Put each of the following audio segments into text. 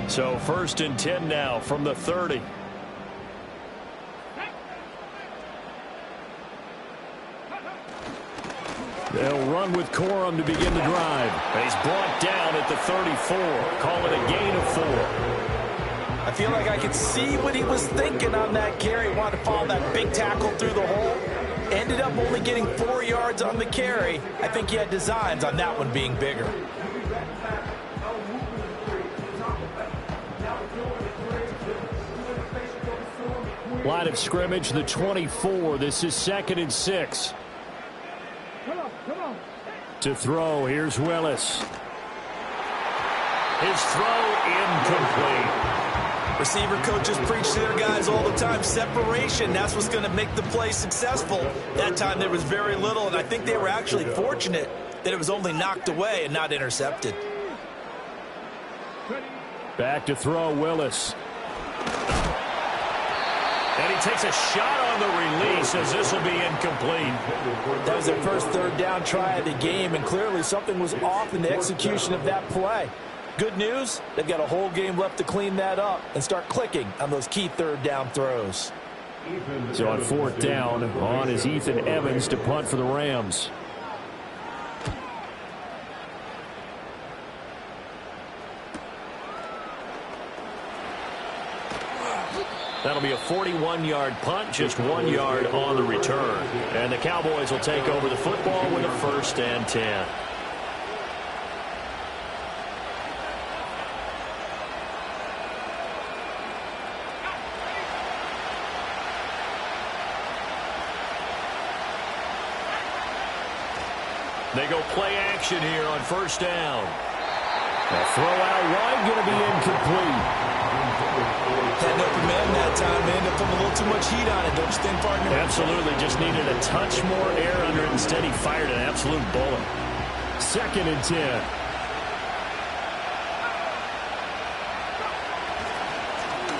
So 1st and 10 now from the 30. They'll run with Corum to begin the drive. He's brought down at the 34. Call it a gain of 4. I feel like I could see what he was thinking on that carry. He wanted to follow that big tackle through the hole. Ended up only getting 4 yards on the carry. I think he had designs on that one being bigger. Line of scrimmage, the 24. This is 2nd and 6. To throw, here's Willis. His throw incomplete. Receiver coaches preach to their guys all the time. Separation, that's what's going to make the play successful. That time there was very little, and I think they were actually fortunate that it was only knocked away and not intercepted. Back to throw, Willis. And he takes a shot on the release as this will be incomplete. That was their first 3rd down try of the game, and clearly something was off in the execution of that play. Good news, they've got a whole game left to clean that up and start clicking on those key 3rd down throws. So on 4th down, on is Ethan Evans to punt for the Rams. That'll be a 41-yard punt, just 1 yard on the return. And the Cowboys will take over the football with a 1st and 10. They go play action here on 1st down. A throw out wide, going to be incomplete. Had no command that time. They ended up putting a little too much heat on it, don't you think, partner? Absolutely. Just needed a touch more air under it. Instead, he fired an absolute bullet. 2nd and 10.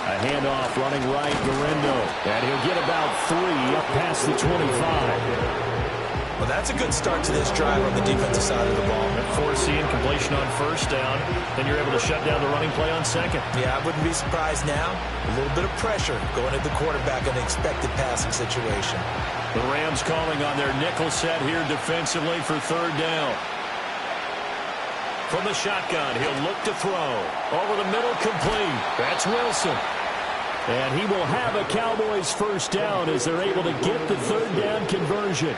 A handoff running right, Garindo. And he'll get about 3 up past the 25. Well, that's a good start to this drive on the defensive side of the ball. Forcing completion on 1st down. Then you're able to shut down the running play on 2nd. Yeah, I wouldn't be surprised now. A little bit of pressure going at the quarterback in an expected passing situation. The Rams calling on their nickel set here defensively for 3rd down. From the shotgun, he'll look to throw. Over the middle, complete. That's Wilson. And he will have a Cowboys 1st down as they're able to get the 3rd down conversion.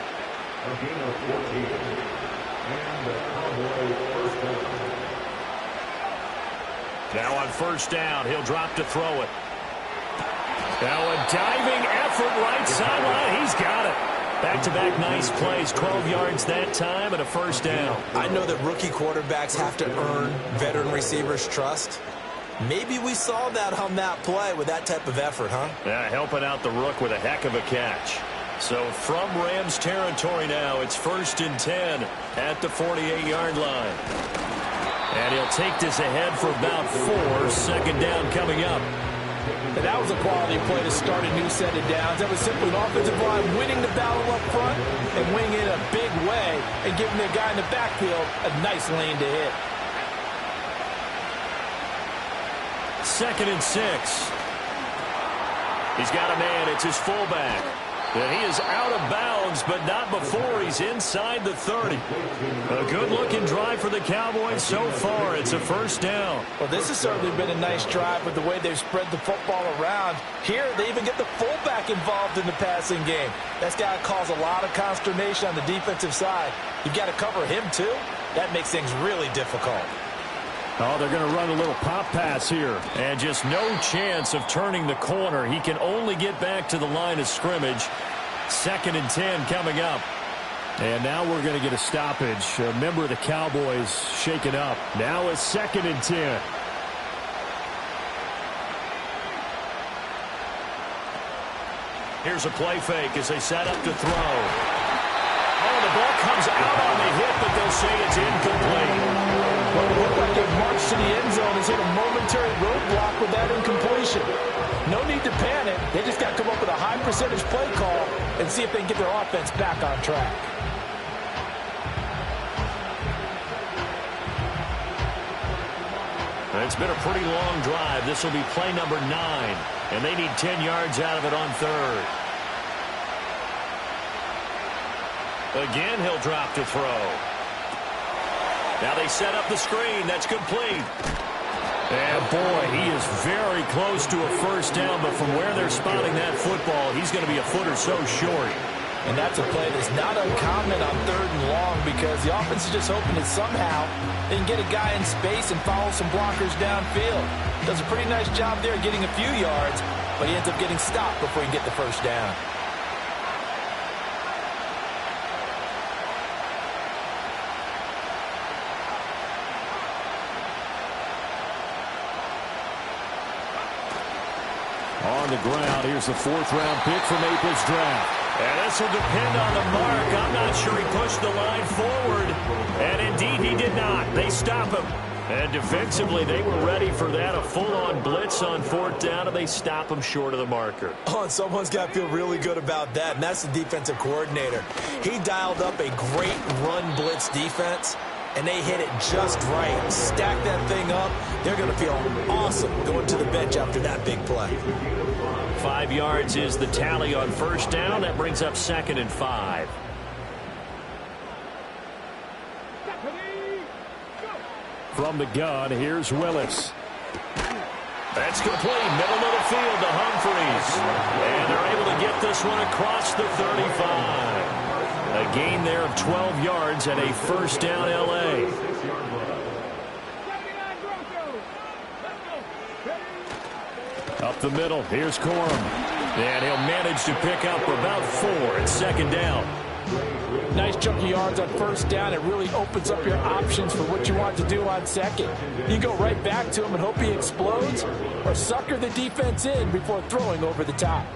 Now on 1st down, he'll drop to throw it. Now a diving effort right sideline. He's got it. Back-to-back nice plays, 12 yards that time and a 1st down. I know that rookie quarterbacks have to earn veteran receivers' trust. Maybe we saw that on that play with that type of effort, huh? Yeah, helping out the rook with a heck of a catch. So from Rams territory now, it's 1st and 10 at the 48-yard line. And he'll take this ahead for about 4. 2nd down coming up. And that was a quality play to start a new set of downs. That was simply an offensive line winning the battle up front and winning it a big way and giving the guy in the backfield a nice lane to hit. 2nd and 6. He's got a man. It's his fullback. And he is out of bounds, but not before he's inside the 30. A good-looking drive for the Cowboys so far. It's a 1st down. Well, this has certainly been a nice drive with the way they've spread the football around. Here, they even get the fullback involved in the passing game. That's got to cause a lot of consternation on the defensive side. You've got to cover him, too. That makes things really difficult. Oh, they're going to run a little pop pass here. And just no chance of turning the corner. He can only get back to the line of scrimmage. 2nd and 10 coming up. And now we're going to get a stoppage. A member of the Cowboys shaken up. Now a 2nd and 10. Here's a play fake as they set up to throw. Oh, the ball comes out on the hit, but they'll say it's incomplete. Well, it looked like they've marched to the end zone and hit a momentary roadblock with that incompletion. No need to panic. They just got to come up with a high percentage play call and see if they can get their offense back on track. It's been a pretty long drive. This will be play number 9, and they need 10 yards out of it on third. Again, he'll drop to throw. Now they set up the screen. That's complete. And, boy, he is very close to a first down, but from where they're spotting that football, he's going to be a foot or so short. And that's a play that's not uncommon on 3rd and long because the offense is just hoping that somehow they can get a guy in space and follow some blockers downfield. Does a pretty nice job there getting a few yards, but he ends up getting stopped before he can get the first down. On the ground, here's the 4th-round pick from April's draft. And this will depend on the mark. I'm not sure he pushed the line forward. And indeed, he did not. They stop him. And defensively, they were ready for that. A full-on blitz on 4th down, and they stop him short of the marker. Oh, and someone's got to feel really good about that, and that's the defensive coordinator. He dialed up a great run blitz defense, and they hit it just right. Stack that thing up. They're going to feel awesome going to the bench after that big play. 5 yards is the tally on 1st down. That brings up 2nd and 5. From the gun, here's Willis. That's complete. Middle of the field to Humphreys. And they're able to get this one across the 35. A gain there of 12 yards and a first down L.A. Up the middle, here's Corum. And he'll manage to pick up about 4 at 2nd down. Nice chunk of yards on 1st down. It really opens up your options for what you want to do on 2nd. You go right back to him and hope he explodes, or sucker the defense in before throwing over the top.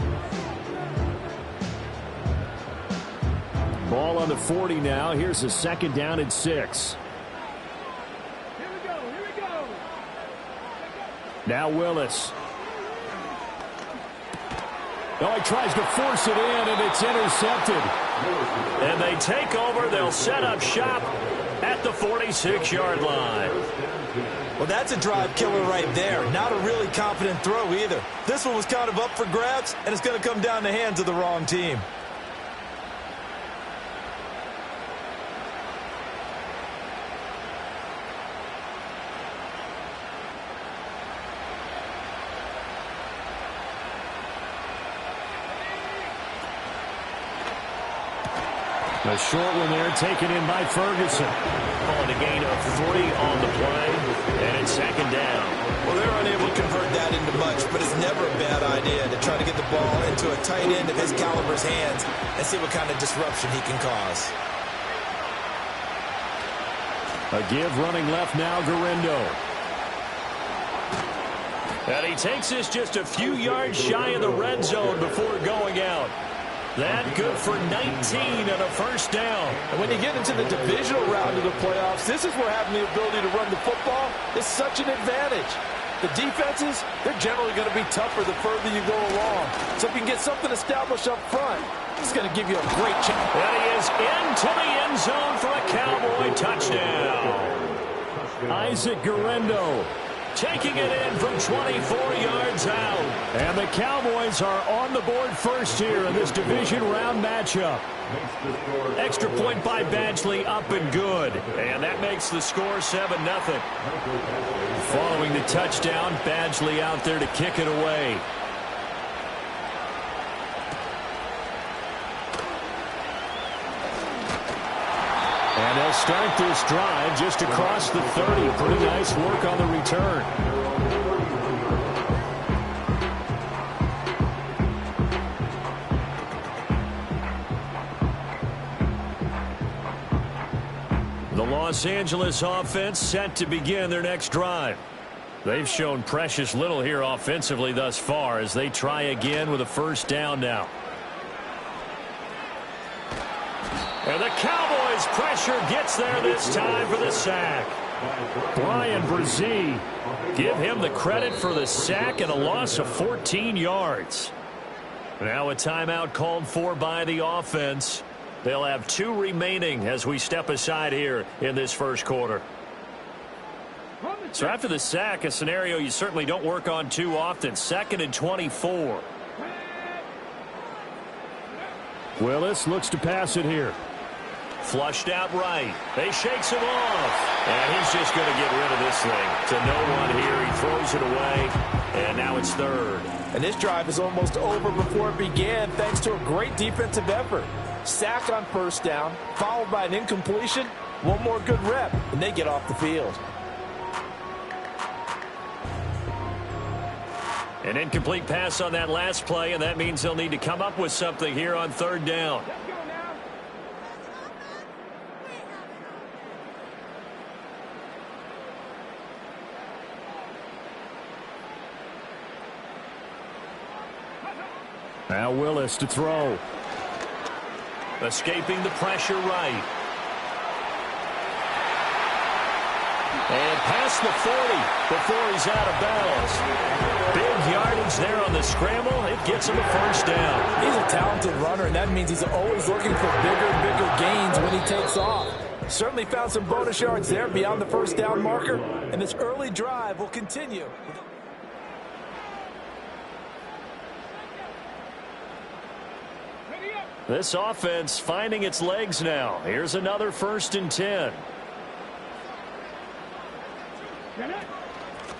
Ball on the 40 now. Here's a 2nd down and 6. Here we go. Now Willis. Oh, he tries to force it in, and it's intercepted. And they take over. They'll set up shop at the 46-yard line. Well, that's a drive killer right there. Not a really confident throw either. This one was kind of up for grabs, and it's going to come down the hands of the wrong team. A short one there, taken in by Ferguson. Calling a gain of 3 on the play, and it's 2nd down. Well, they're unable to convert that into much, but it's never a bad idea to try to get the ball into a tight end of his caliber's hands and see what kind of disruption he can cause. A give running left now, Garendo. And he takes this just a few yards shy of the red zone before going out. That good for 19 and a first down. And when you get into the divisional round of the playoffs, this is where having the ability to run the football is such an advantage. The defenses, they're generally going to be tougher the further you go along. So if you can get something established up front, it's going to give you a great chance. And he is into the end zone for a Cowboy touchdown. Isaac Garendo taking it in from 24 yards out. And the Cowboys are on the board first here in this division round matchup. Extra point by Badgley, up and good. And that makes the score 7-0. Following the touchdown, Badgley out there to kick it away. And they'll start this drive just across the 30. Pretty nice work on the return. The Los Angeles offense set to begin their next drive. They've shown precious little here offensively thus far as they try again with a first down now. And the Cowboys' pressure gets there this time for the sack. Brian Brzee, give him the credit for the sack and a loss of 14 yards. Now a timeout called for by the offense. They'll have 2 remaining as we step aside here in this first quarter. From the So after the sack, a scenario you certainly don't work on too often. 2nd and 24. Willis looks to pass it here. Flushed out right. They shakes him off. And he's just going to get rid of this thing. To no one here. He throws it away. And now it's 3rd. And this drive is almost over before it began thanks to a great defensive effort. Sack on 1st down, followed by an incompletion. One more good rep, and they get off the field. An incomplete pass on that last play, and that means they'll need to come up with something here on 3rd down. Now Willis to throw. Escaping the pressure right. And past the 40 before he's out of bounds. Big yardage there on the scramble. It gets him a 1st down. He's a talented runner, and that means he's always looking for bigger and bigger gains when he takes off. Certainly found some bonus yards there beyond the 1st down marker, and this early drive will continue. This offense finding its legs now. Here's another 1st and 10.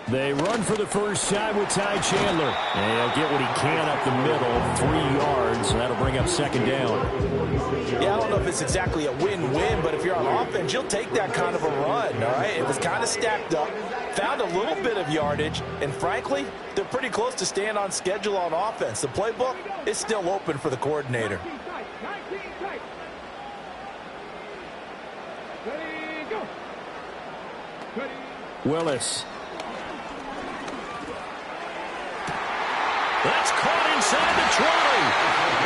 They run for the first time with Ty Chandler. And he'll get what he can up the middle, 3 yards. And that'll bring up 2nd down. Yeah, I don't know if it's exactly a win-win, but if you're on offense, you'll take that kind of a run, all right? It was kind of stacked up, found a little bit of yardage, and frankly, they're pretty close to staying on schedule on offense. The playbook is still open for the coordinator. Willis. That's caught inside the 20.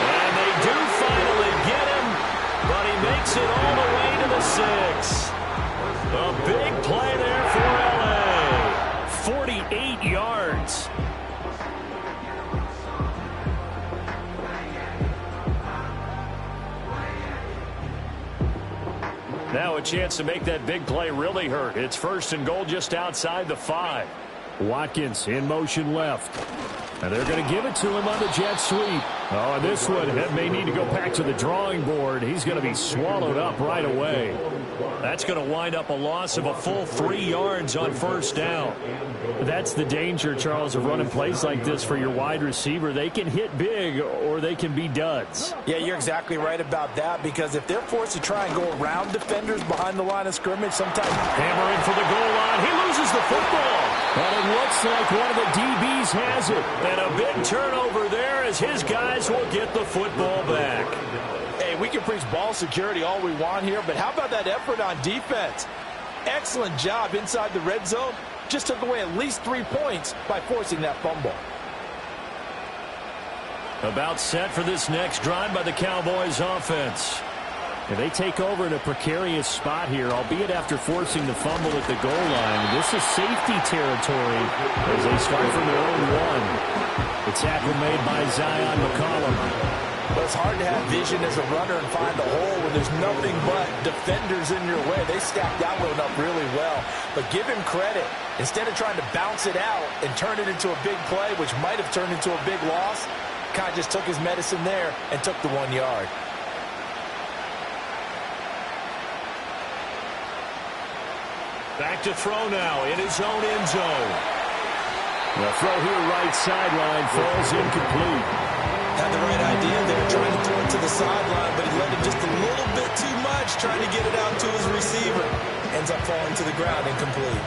And they do finally get him, but he makes it all the way to the 6. A big play there for LA. 48 yards. Now a chance to make that big play really hurt. It's 1st and goal just outside the 5. Watkins in motion left. And they're going to give it to him on the jet sweep. Oh, and this one may need to go back to the drawing board. He's going to be swallowed up right away. That's going to wind up a loss of a full 3 yards on 1st down. That's the danger, Charles, of running plays like this for your wide receiver. They can hit big or they can be duds. Yeah, you're exactly right about that, because if they're forced to try and go around defenders behind the line of scrimmage, sometimes hammering for the goal line. He loses the football. But it looks like one of the DBs has it. And a big turnover there as his guys will get the football back. Hey, we can preach ball security all we want here, but how about that effort on defense? Excellent job inside the red zone. Just took away at least 3 points by forcing that fumble. About set for this next drive by the Cowboys offense. And they take over in a precarious spot here, albeit after forcing the fumble at the goal line. This is safety territory as they start from their own 1. The tackle made by Zion McCollum. But it's hard to have vision as a runner and find a hole when there's nothing but defenders in your way. They stacked that one up really well. But give him credit. Instead of trying to bounce it out and turn it into a big play, which might have turned into a big loss, kind of just took his medicine there and took the 1 yard. Back to throw now in his own end zone. The throw here right sideline falls incomplete. Had the right idea there, trying to throw it to the sideline, but he let it just a little bit too much, trying to get it out to his receiver. Ends up falling to the ground incomplete.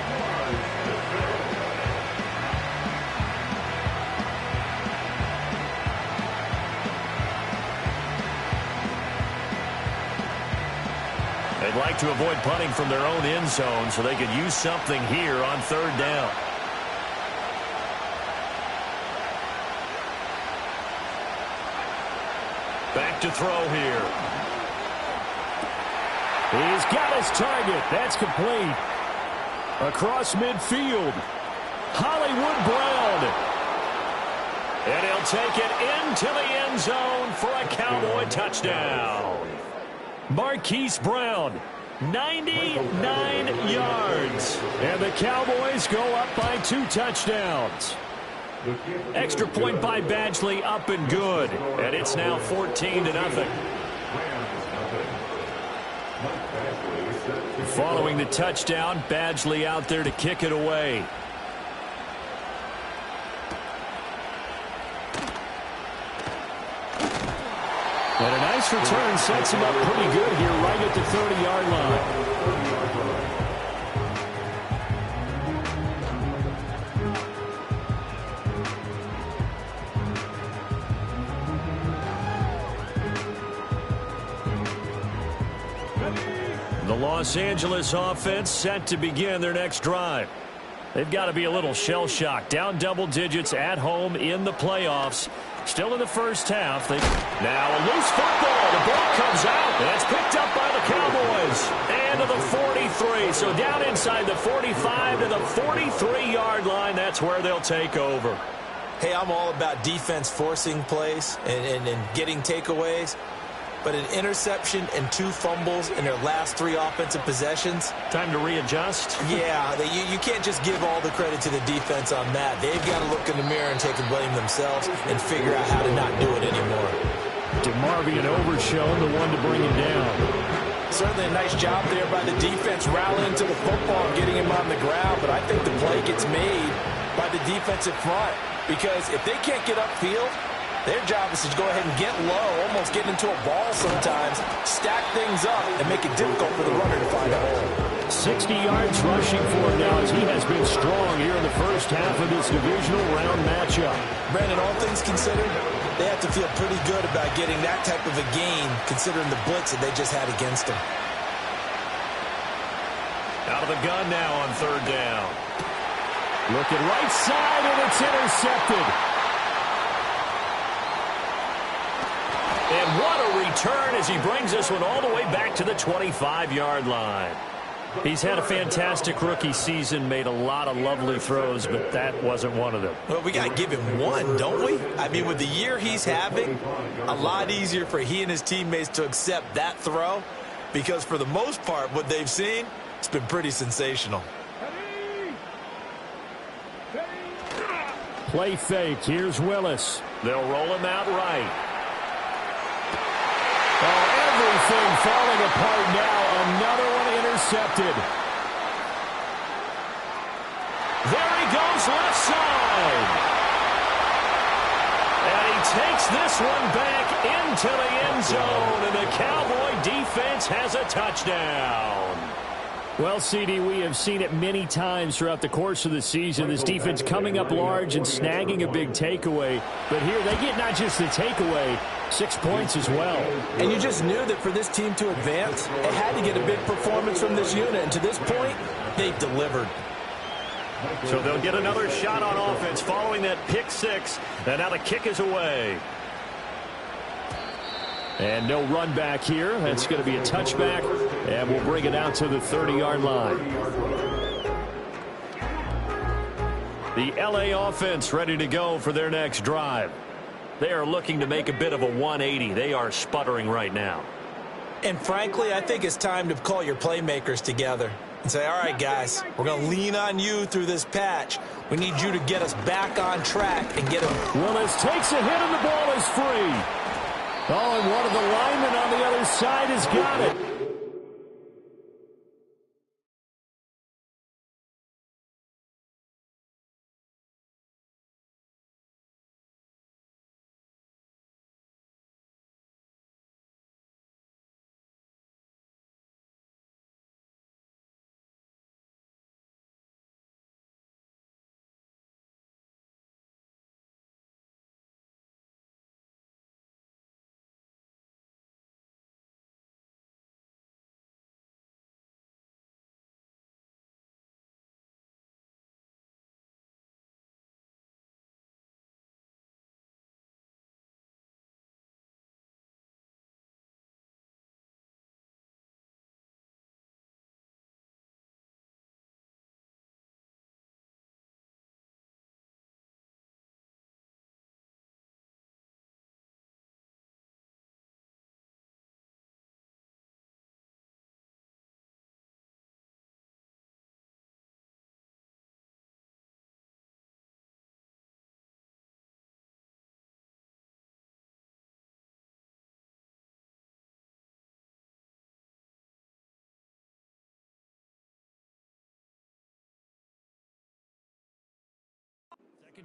They'd like to avoid punting from their own end zone so they could use something here on 3rd down. Back to throw here. He's got his target. That's complete. Across midfield. Hollywood Brown. And he'll take it into the end zone for a Cowboy touchdown. Marquise Brown 99 yards. And the Cowboys go up by 2 touchdowns. Extra point by Badgley, up and good. And it's now 14-0. Following the touchdown, Badgley out there to kick it away. And a nice return sets him up pretty good here right at the 30-yard line. The Los Angeles offense set to begin their next drive. They've got to be a little shell-shocked. Down double digits at home in the playoffs. Still in the first half. Now a loose football. The ball comes out. And it's picked up by the Cowboys. And to the 43. So down inside the 45 to the 43-yard line. That's where they'll take over. Hey, I'm all about defense forcing plays and getting takeaways. But an interception and 2 fumbles in their last 3 offensive possessions. Time to readjust? Yeah, you can't just give all the credit to the defense on that. They've got to look in the mirror and take the blame themselves and figure out how to not do it anymore. DeMarvion Overshown, the one to bring him down. Certainly a nice job there by the defense rallying to the football and getting him on the ground. But I think the play gets made by the defensive front. Because if they can't get upfield, their job is to go ahead and get low, almost get into a ball sometimes, stack things up, and make it difficult for the runner to find a hole. 60 yards rushing for him now as he has been strong here in the first half of this divisional round matchup. Brandon, all things considered, they have to feel pretty good about getting that type of a gain, considering the blitz that they just had against them. Out of the gun now on 3rd down. Looking right side, and it's intercepted. And what a return as he brings this one all the way back to the 25-yard line. He's had a fantastic rookie season, made a lot of lovely throws, but that wasn't one of them. Well, we got to give him one, don't we? I mean, with the year he's having, a lot easier for he and his teammates to accept that throw because for the most part, what they've seen, it's been pretty sensational. Play fake. Here's Willis. They'll roll him out right. Oh, everything falling apart now. Another one intercepted. There he goes left side. And he takes this one back into the end zone. And the Cowboy defense has a touchdown. Well, CD, we have seen it many times throughout the course of the season. This defense coming up large and snagging a big takeaway. But here they get not just the takeaway, 6 points as well. And you just knew that for this team to advance, it had to get a big performance from this unit. And to this point, they've delivered. So they'll get another shot on offense following that pick 6. And now the kick is away. And no run back here. That's going to be a touchback. And we'll bring it out to the 30-yard line. The LA offense ready to go for their next drive. They are looking to make a bit of a 180. They are sputtering right now. And frankly, I think it's time to call your playmakers together and say, all right, guys, we're going to lean on you through this patch. We need you to get us back on track and get them. Willis takes a hit and the ball is free. Oh, and one of the linemen on the other side has got it.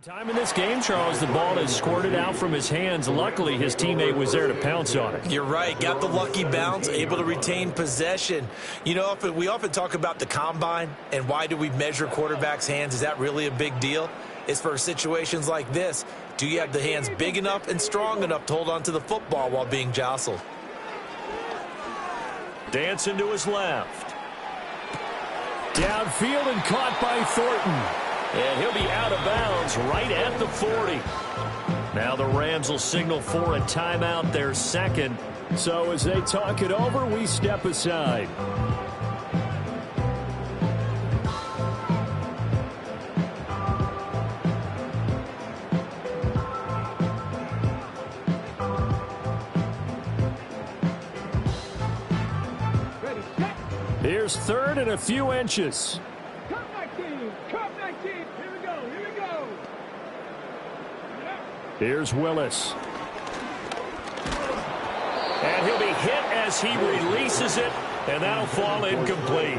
Time in this game, Charles, the ball is squirted out from his hands. Luckily, his teammate was there to pounce on it. You're right. Got the lucky bounce, able to retain possession. You know, we often talk about the combine and why do we measure quarterbacks' hands. Is that really a big deal? It's for situations like this. Do you have the hands big enough and strong enough to hold on to the football while being jostled? Dancing to his left. Downfield and caught by Thornton. And he'll be out of bounds right at the 40. Now the Rams will signal for a timeout, their second. So as they talk it over, we step aside. Here's third and a few inches. Here's Willis. And he'll be hit as he releases it, and that'll fall incomplete.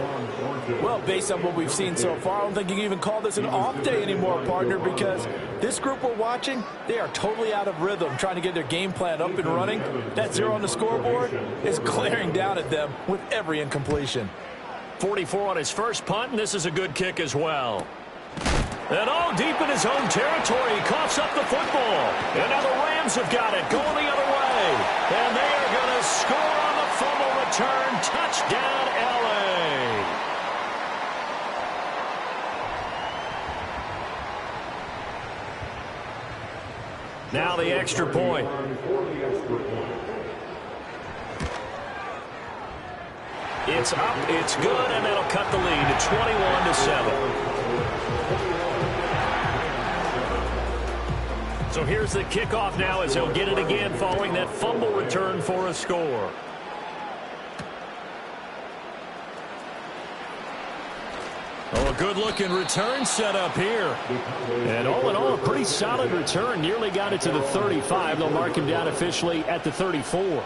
Well, based on what we've seen so far, I don't think you can even call this an off day anymore, partner, because this group we're watching, they are totally out of rhythm, trying to get their game plan up and running. That 0 on the scoreboard is glaring down at them with every incompletion. 44 on his first punt, and this is a good kick as well. And all deep in his own territory, he coughs up the football. And now the Rams have got it, going the other way. And they are going to score on the fumble return. Touchdown, L.A. Now the extra point. It's up, it's good, and that'll cut the lead to 21-7. So here's the kickoff now as he'll get it again following that fumble return for a score. Oh, a good-looking return set up here. And all in all, a pretty solid return. Nearly got it to the 35. They'll mark him down officially at the 34.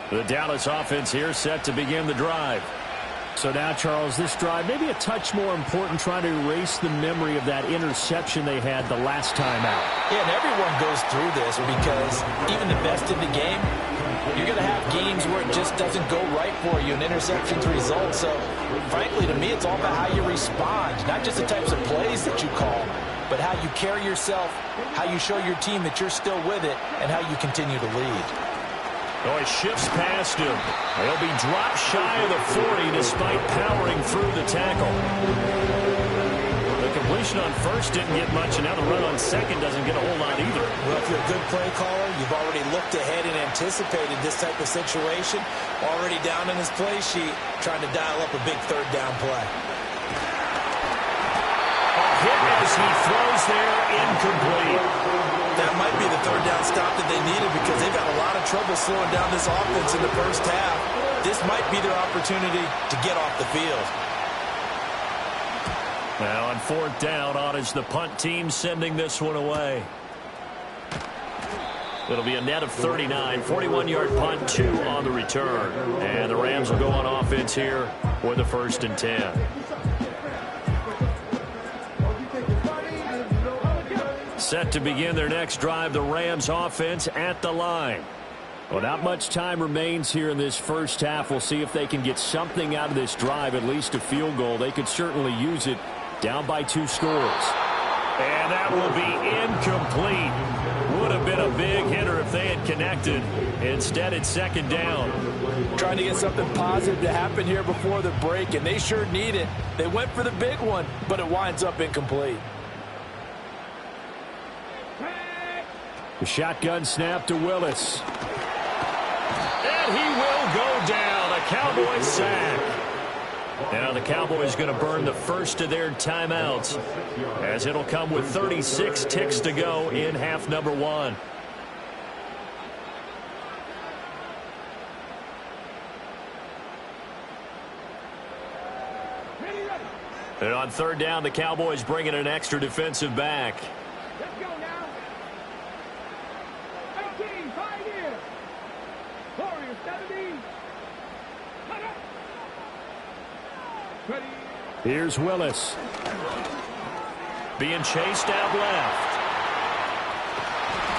The Dallas offense here set to begin the drive. So now, Charles, this drive maybe a touch more important, trying to erase the memory of that interception they had the last time out. Yeah, and everyone goes through this because even the best in the game, you're going to have games where it just doesn't go right for you, and interceptions result. So, frankly, to me, it's all about how you respond, not just the types of plays that you call, but how you carry yourself, how you show your team that you're still with it, and how you continue to lead. Oh, he shifts past him. He'll be dropped shy of the 40 despite powering through the tackle. The completion on first didn't get much, and now the run on second doesn't get a whole lot either. Well, if you're a good play caller, you've already looked ahead and anticipated this type of situation. Already down in his play sheet, trying to dial up a big third down play. A hit as he throws there, incomplete. That might be the third down stop that they needed because they've had a lot of trouble slowing down this offense in the first half. This might be their opportunity to get off the field. Now on fourth down, on is the punt team sending this one away. It'll be a net of 39, 41-yard punt, 2 on the return. And the Rams will go on offense here with a 1st and 10. Set to begin their next drive, the Rams offense at the line. Well, not much time remains here in this first half. We'll see if they can get something out of this drive, at least a field goal. They could certainly use it, down by 2 scores. And that will be incomplete. Would have been a big hitter if they had connected. Instead, it's 2nd down. Trying to get something positive to happen here before the break, and they sure need it. They went for the big one, but it winds up incomplete. The shotgun snap to Willis. And he will go down. A Cowboy sack. Now the Cowboys going to burn the first of their timeouts, as it'll come with 36 ticks to go in half number 1. And on 3rd down, the Cowboys bring in an extra defensive back. Let's go now. 18, Pioneer. Warriors, 17. Ready. Here's Willis. Being chased out left.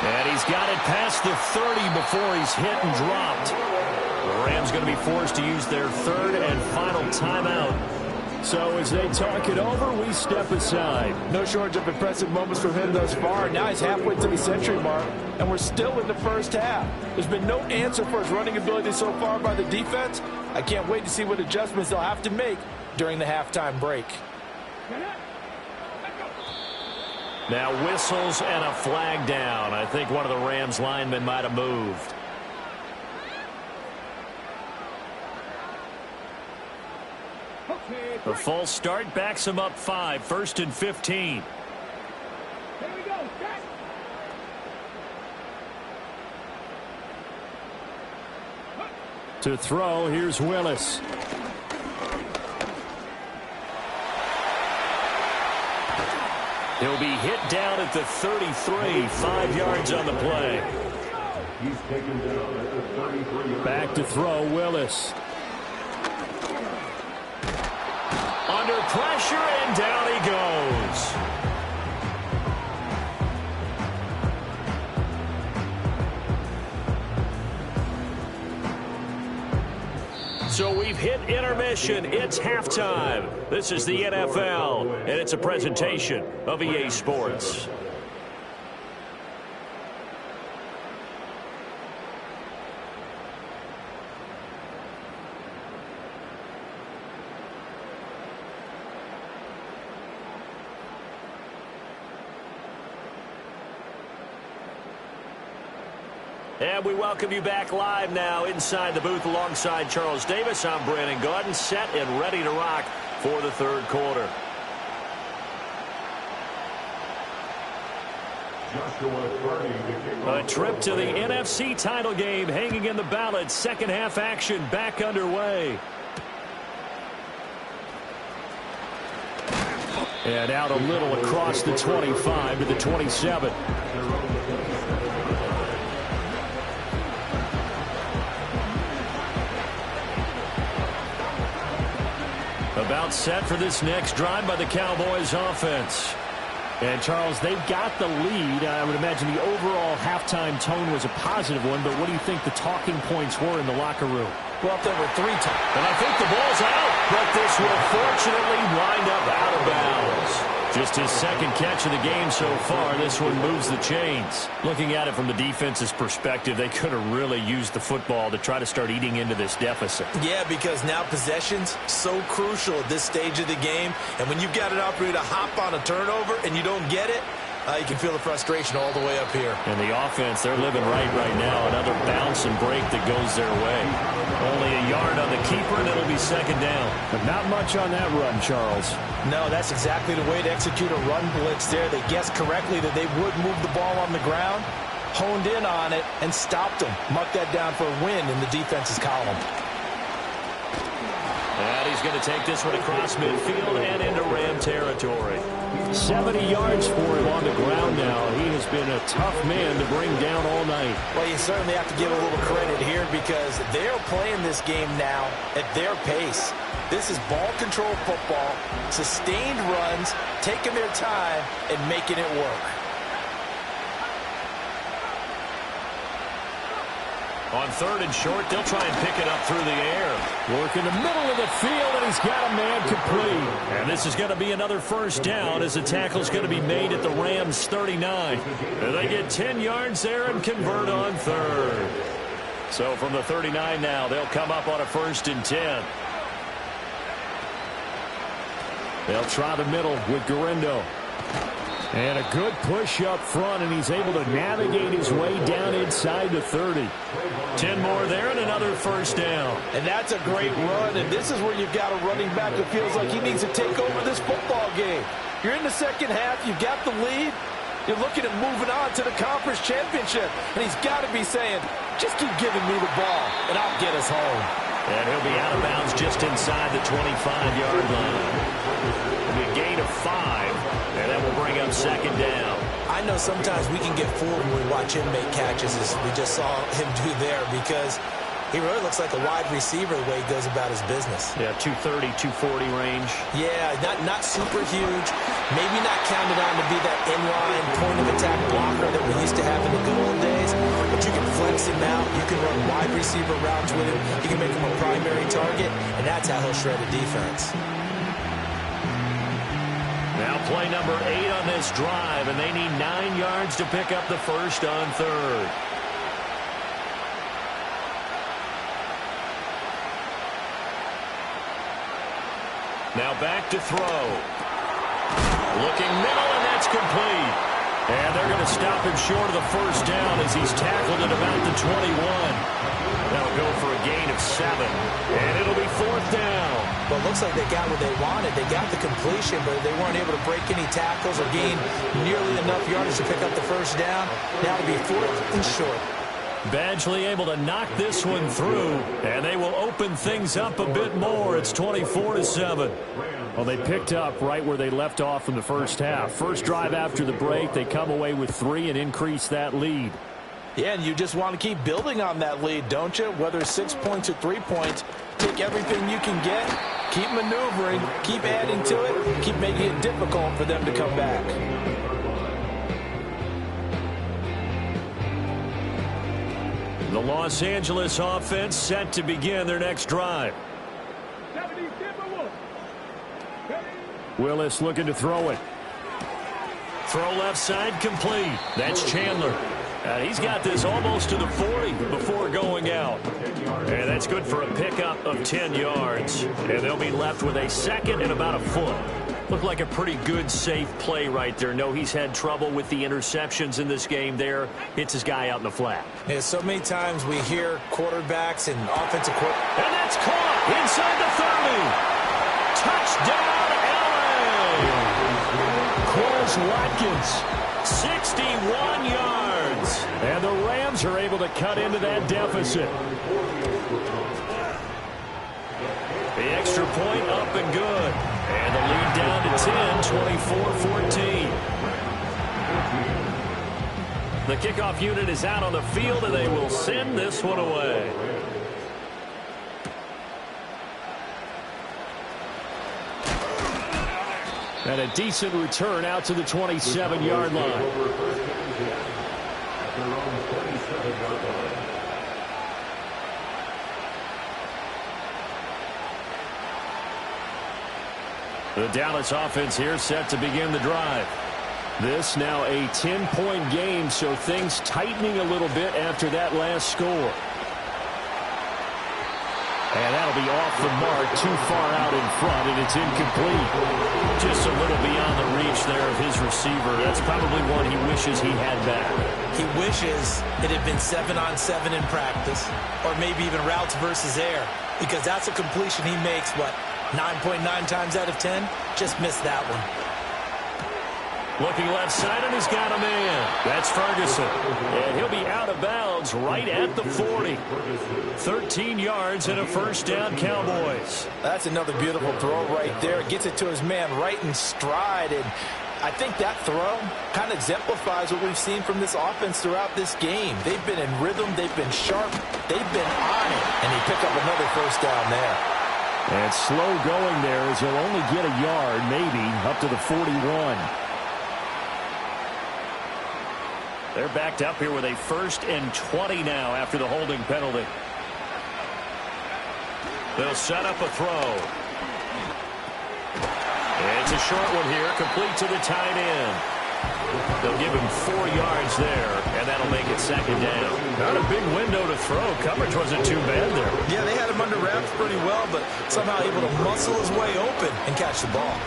And he's got it past the 30 before he's hit and dropped. The Rams going to be forced to use their third and final timeout. So as they talk it over, we step aside. No shortage of impressive moments from him thus far. Now he's halfway to the century mark, and we're still in the first half. There's been no answer for his running ability so far by the defense. I can't wait to see what adjustments they'll have to make during the halftime break. Now whistles and a flag down. I think one of the Rams linemen might have moved. Okay. The false start backs him up 5, 1st and 15. Here we go. Set. To throw, here's Willis. He'll be hit down at the 33, 5 yards on the play. He's taken down at the 33. Back to throw, Willis. Under pressure, and down he goes. So we've hit intermission. It's halftime. This is the NFL, and it's a presentation of EA Sports. And we welcome you back live now inside the booth alongside Charles Davis. I'm Brandon Gaudin, set and ready to rock for the third quarter. A trip to the NFC title game hanging in the balance. Second half action back underway. And out a little across the 25 to the 27. About set for this next drive by the Cowboys offense. And, Charles, they've got the lead. I would imagine the overall halftime tone was a positive one, but what do you think the talking points were in the locker room? Well, there were 3 times. And I think the ball's out, but this will fortunately wind up out of bounds. Just his second catch of the game so far. This one moves the chains. Looking at it from the defense's perspective, they could have really used the football to try to start eating into this deficit. Yeah, because now possession's so crucial at this stage of the game. And when you've got an opportunity to hop on a turnover and you don't get it, you can feel the frustration all the way up here. And the offense, they're living right now. Another bounce and break that goes their way. Only a yard on the keeper, and it'll be second down. But not much on that run, Charles. No, that's exactly the way to execute a run blitz there. They guessed correctly that they would move the ball on the ground, honed in on it, and stopped them. Mark that down for a win in the defense's column. And he's going to take this one across midfield and into Ram territory. 70 yards for him on the ground now. He has been a tough man to bring down all night. Well, you certainly have to give a little credit here because they're playing this game now at their pace. This is ball control football, sustained runs, taking their time, and making it work. On third and short, they'll try and pick it up through the air. Work in the middle of the field, and he's got a man complete. And this is going to be another first down as the tackle's going to be made at the Rams' 39. And they get 10 yards there and convert on third. So from the 39 now, they'll come up on a 1st and 10. They'll try the middle with Garindo. And a good push up front, and he's able to navigate his way down inside the 30. 10 more there and another first down. And that's a great run, and this is where you've got a running back that feels like he needs to take over this football game. You're in the second half, you've got the lead, you're looking at moving on to the conference championship, and he's got to be saying, just keep giving me the ball, and I'll get us home. And he'll be out of bounds just inside the 25-yard line. We gain of 5. And that will bring up second down. I know sometimes we can get fooled when we watch him make catches as we just saw him do there because He really looks like a wide receiver the way he goes about his business. Yeah, 230, 240 range. Yeah, not super huge. Maybe not counted on to be that inline point-of-attack blocker that we used to have in the good old days. But you can flex him out. You can run wide receiver routes with him. You can make him a primary target, and that's how he'll shred a defense. Now play number 8 on this drive, and they need 9 yards to pick up the first on third. Now back to throw. Looking middle, and that's complete. And they're going to stop him short of the first down as he's tackled at about the 21. That'll go for a gain of 7. And it'll be 4th down. Well, it looks like they got what they wanted. They got the completion, but they weren't able to break any tackles or gain nearly enough yardage to pick up the first down. Now it'll be 4th and short. Badgley able to knock this one through, and they will open things up a bit more. It's 24-7. Well, they picked up right where they left off in the first half. First drive after the break, they come away with 3 and increase that lead. Yeah, and you just want to keep building on that lead, don't you? Whether it's 6 points or 3 points, take everything you can get, keep maneuvering, keep adding to it, keep making it difficult for them to come back. The Los Angeles offense set to begin their next drive. Willis looking to throw it. Throw left side complete. That's Chandler. He's got this almost to the 40 before going out. And that's good for a pickup of 10 yards. And they'll be left with a second and about a foot. Looked like a pretty good, safe play right there. No, he's had trouble with the interceptions in this game there. Hits his guy out in the flat. Yeah, so many times we hear quarterbacks and offensive quarterbacks. And that's caught inside the 30. Touchdown, LA. Quez Watkins, 61 yards. And the Rams are able to cut into that deficit. The extra point up and good. And the lead down to 10, 24-14. The kickoff unit is out on the field, and they will send this one away. And a decent return out to the 27-yard line. The Dallas offense here set to begin the drive. This now a 10-point game, so things tightening a little bit after that last score. And that'll be off the mark, too far out in front, and it's incomplete. Just a little beyond the reach there of his receiver. That's probably one he wishes he had back. He wishes it had been 7-on-7 in practice, or maybe even routes versus air, because that's a completion he makes, 9.9 times out of 10? Just missed that one. Looking left side, and he's got a man. That's Ferguson. And he'll be out of bounds right at the 40. 13 yards and a first down, Cowboys. That's another beautiful throw right there. Gets it to his man right in stride. And I think that throw kind of exemplifies what we've seen from this offense throughout this game. They've been in rhythm. They've been sharp. They've been on it. And he picked up another first down there. And slow going there as he'll only get a yard, maybe, up to the 41. They're backed up here with a 1st and 20 now after the holding penalty. They'll set up a throw. It's a short one here, complete to the tight end. They'll give him 4 yards there, and that'll make it second down. Not a big window to throw. Coverage wasn't too bad there. Yeah, they had him under wraps pretty well, but somehow able to muscle his way open and catch the ball.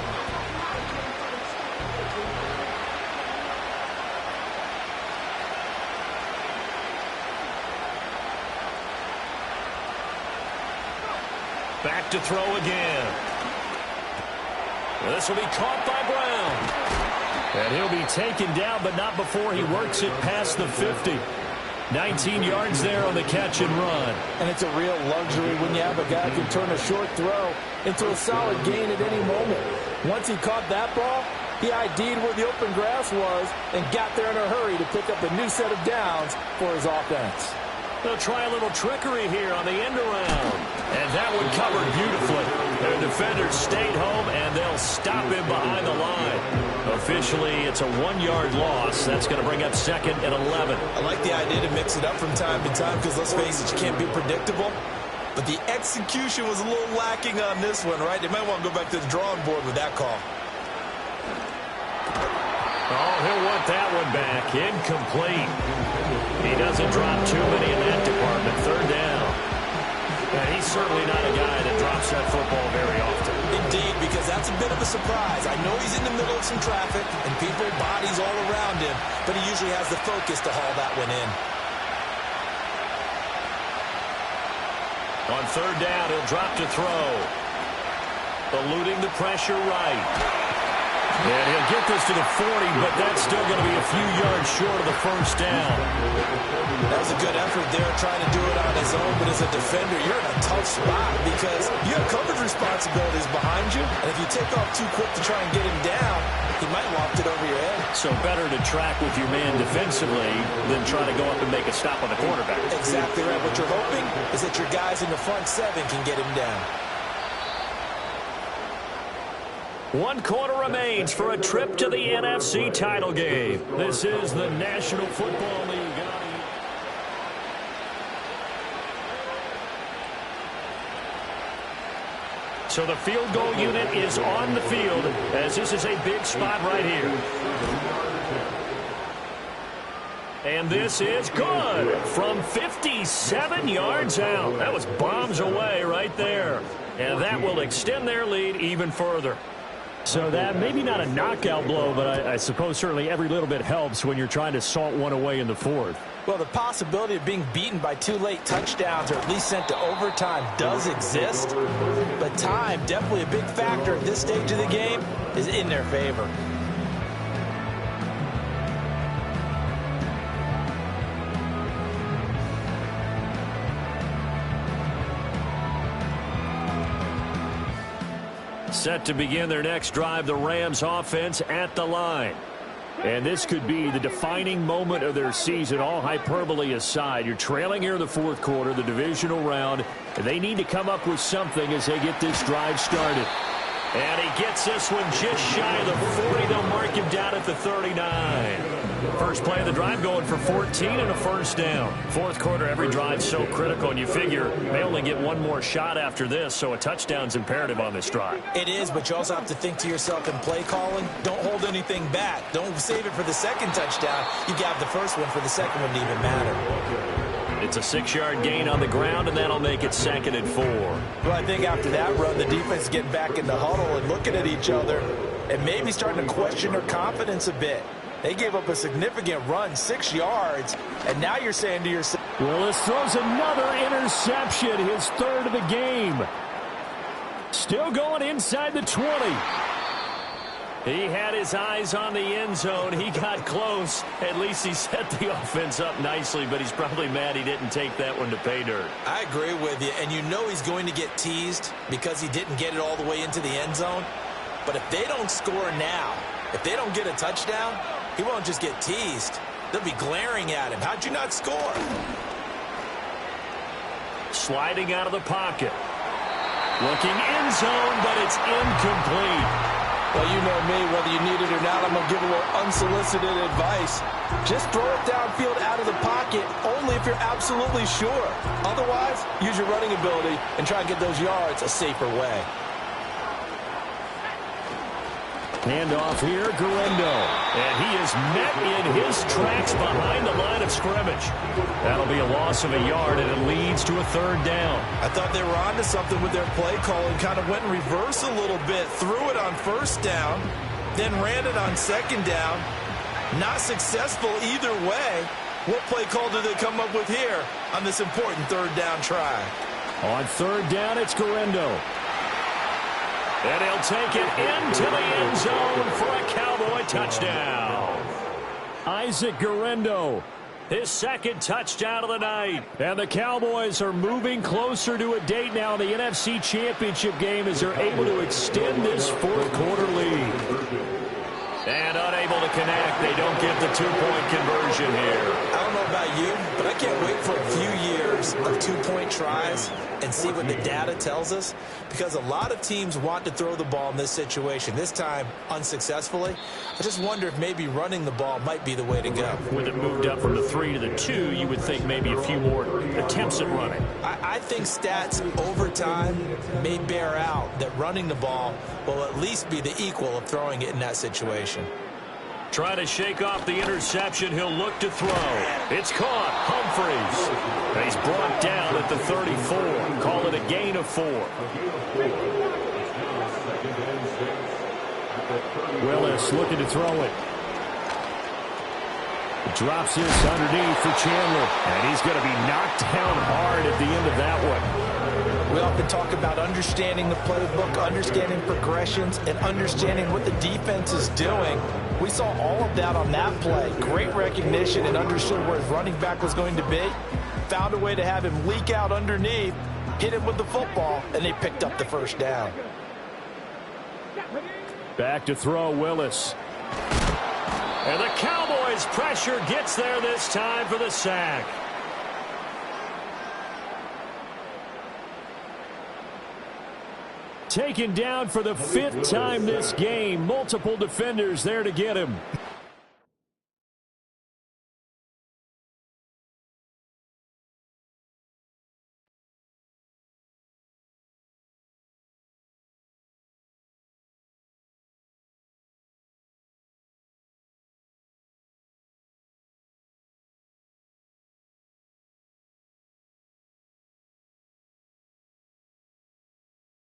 Back to throw again. This will be caught by Brown. And he'll be taken down, but not before he works it past the 50. 19 yards there on the catch and run. And it's a real luxury when you have a guy who can turn a short throw into a solid gain at any moment. Once he caught that ball, he ID'd where the open grass was and got there in a hurry to pick up a new set of downs for his offense. They'll try a little trickery here on the end around. And that one covered beautifully. Their defenders stayed home, and they'll stop him behind the line. Officially, it's a 1-yard loss. That's going to bring up 2nd and 11. I like the idea to mix it up from time to time because, let's face it, you can't be predictable. But the execution was a little lacking on this one, right? They might want to go back to the drawing board with that call. Oh, he'll want that one back. Incomplete. He doesn't drop too many in that department. 3rd down. And he's certainly not a guy that drops that football very often. Indeed, because that's a bit of a surprise. I know he's in the middle of some traffic and people, bodies all around him, but he usually has the focus to haul that one in. On 3rd down, he'll drop to throw. Eluding the pressure right. And he'll get this to the 40, but that's still going to be a few yards short of the 1st down. That was a good effort there, trying to do it on his own, but as a defender, you're in a tough spot because you have coverage responsibilities behind you, and if you take off too quick to try and get him down, he might loft it over your head. So better to track with your man defensively than try to go up and make a stop on the quarterback. Exactly right. What you're hoping is that your guys in the front 7 can get him down. 1 quarter remains for a trip to the NFC title game. This is the National Football League. So the field goal unit is on the field as this is a big spot right here. And this is good from 57 yards out. That was bombs away right there. And that will extend their lead even further. So that maybe not a knockout blow, but I suppose certainly every little bit helps when you're trying to salt one away in the 4th. Well, the possibility of being beaten by 2 late touchdowns or at least sent to overtime does exist. But time, definitely a big factor at this stage of the game, is in their favor. Set to begin their next drive, the Rams offense at the line. And this could be the defining moment of their season, all hyperbole aside. You're trailing here in the 4th quarter, the divisional round, and they need to come up with something as they get this drive started. And he gets this one just shy of the 40. They'll mark him down at the 39. First play of the drive going for 14 and a 1st down. 4th quarter, every drive so critical, and you figure they only get one more shot after this, so a touchdown's imperative on this drive. It is, but you also have to think to yourself in play calling, don't hold anything back. Don't save it for the 2nd touchdown. You got the 1st one for the 2nd one to even matter. It's a 6-yard gain on the ground, and that'll make it 2nd and 4. Well, I think after that run, the defense is getting back in the huddle and looking at each other and maybe starting to question their confidence a bit. They gave up a significant run, 6 yards, and now you're saying to yourself, Willis throws another interception, his 3rd of the game. Still going inside the 20. He had his eyes on the end zone. He got close. At least he set the offense up nicely, but he's probably mad he didn't take that one to pay dirt. I agree with you, and you know he's going to get teased because he didn't get it all the way into the end zone. But if they don't score now, if they don't get a touchdown, he won't just get teased. They'll be glaring at him. How'd you not score? Sliding out of the pocket. Looking end zone, but it's incomplete. Well, you know me, whether you need it or not, I'm going to give a little unsolicited advice. Just throw it downfield out of the pocket only if you're absolutely sure. Otherwise, use your running ability and try and get those yards a safer way. Handoff here, Guerrero. And he is met in his tracks behind the line of scrimmage. That'll be a loss of a yard, and it leads to a 3rd down. I thought they were onto something with their play call and kind of went in reverse a little bit. Threw it on 1st down, then ran it on 2nd down. Not successful either way. What play call do they come up with here on this important 3rd down try? On 3rd down, it's Guerrero. And he'll take it into the end zone for a Cowboy touchdown. Isaac Guerrero, his 2nd touchdown of the night. And the Cowboys are moving closer to a date now in the NFC Championship game as they're able to extend this 4th quarter lead. And unable to connect. They don't get the 2-point conversion here. I don't know about you, but I can't wait for a few years of two-point tries and see what the data tells us, because a lot of teams want to throw the ball in this situation, this time unsuccessfully. I just wonder if maybe running the ball might be the way to go. With it moved up from the 3 to the 2, you would think maybe a few more attempts at running. I think stats over time may bear out that running the ball will at least be the equal of throwing it in that situation. Trying to shake off the interception. He'll look to throw. It's caught. Humphreys. And he's brought down at the 34. Call it a gain of 4. Willis looking to throw it. Drops this underneath for Chandler. And he's going to be knocked down hard at the end of that one. We often talk about understanding the playbook, understanding progressions, and understanding what the defense is doing. We saw all of that on that play. Great recognition and understood where his running back was going to be. Found a way to have him leak out underneath, hit him with the football, and they picked up the first down. Back to throw, Willis. And the Cowboys' pressure gets there this time for the sack. Taken down for the 5th time this game. Multiple defenders there to get him.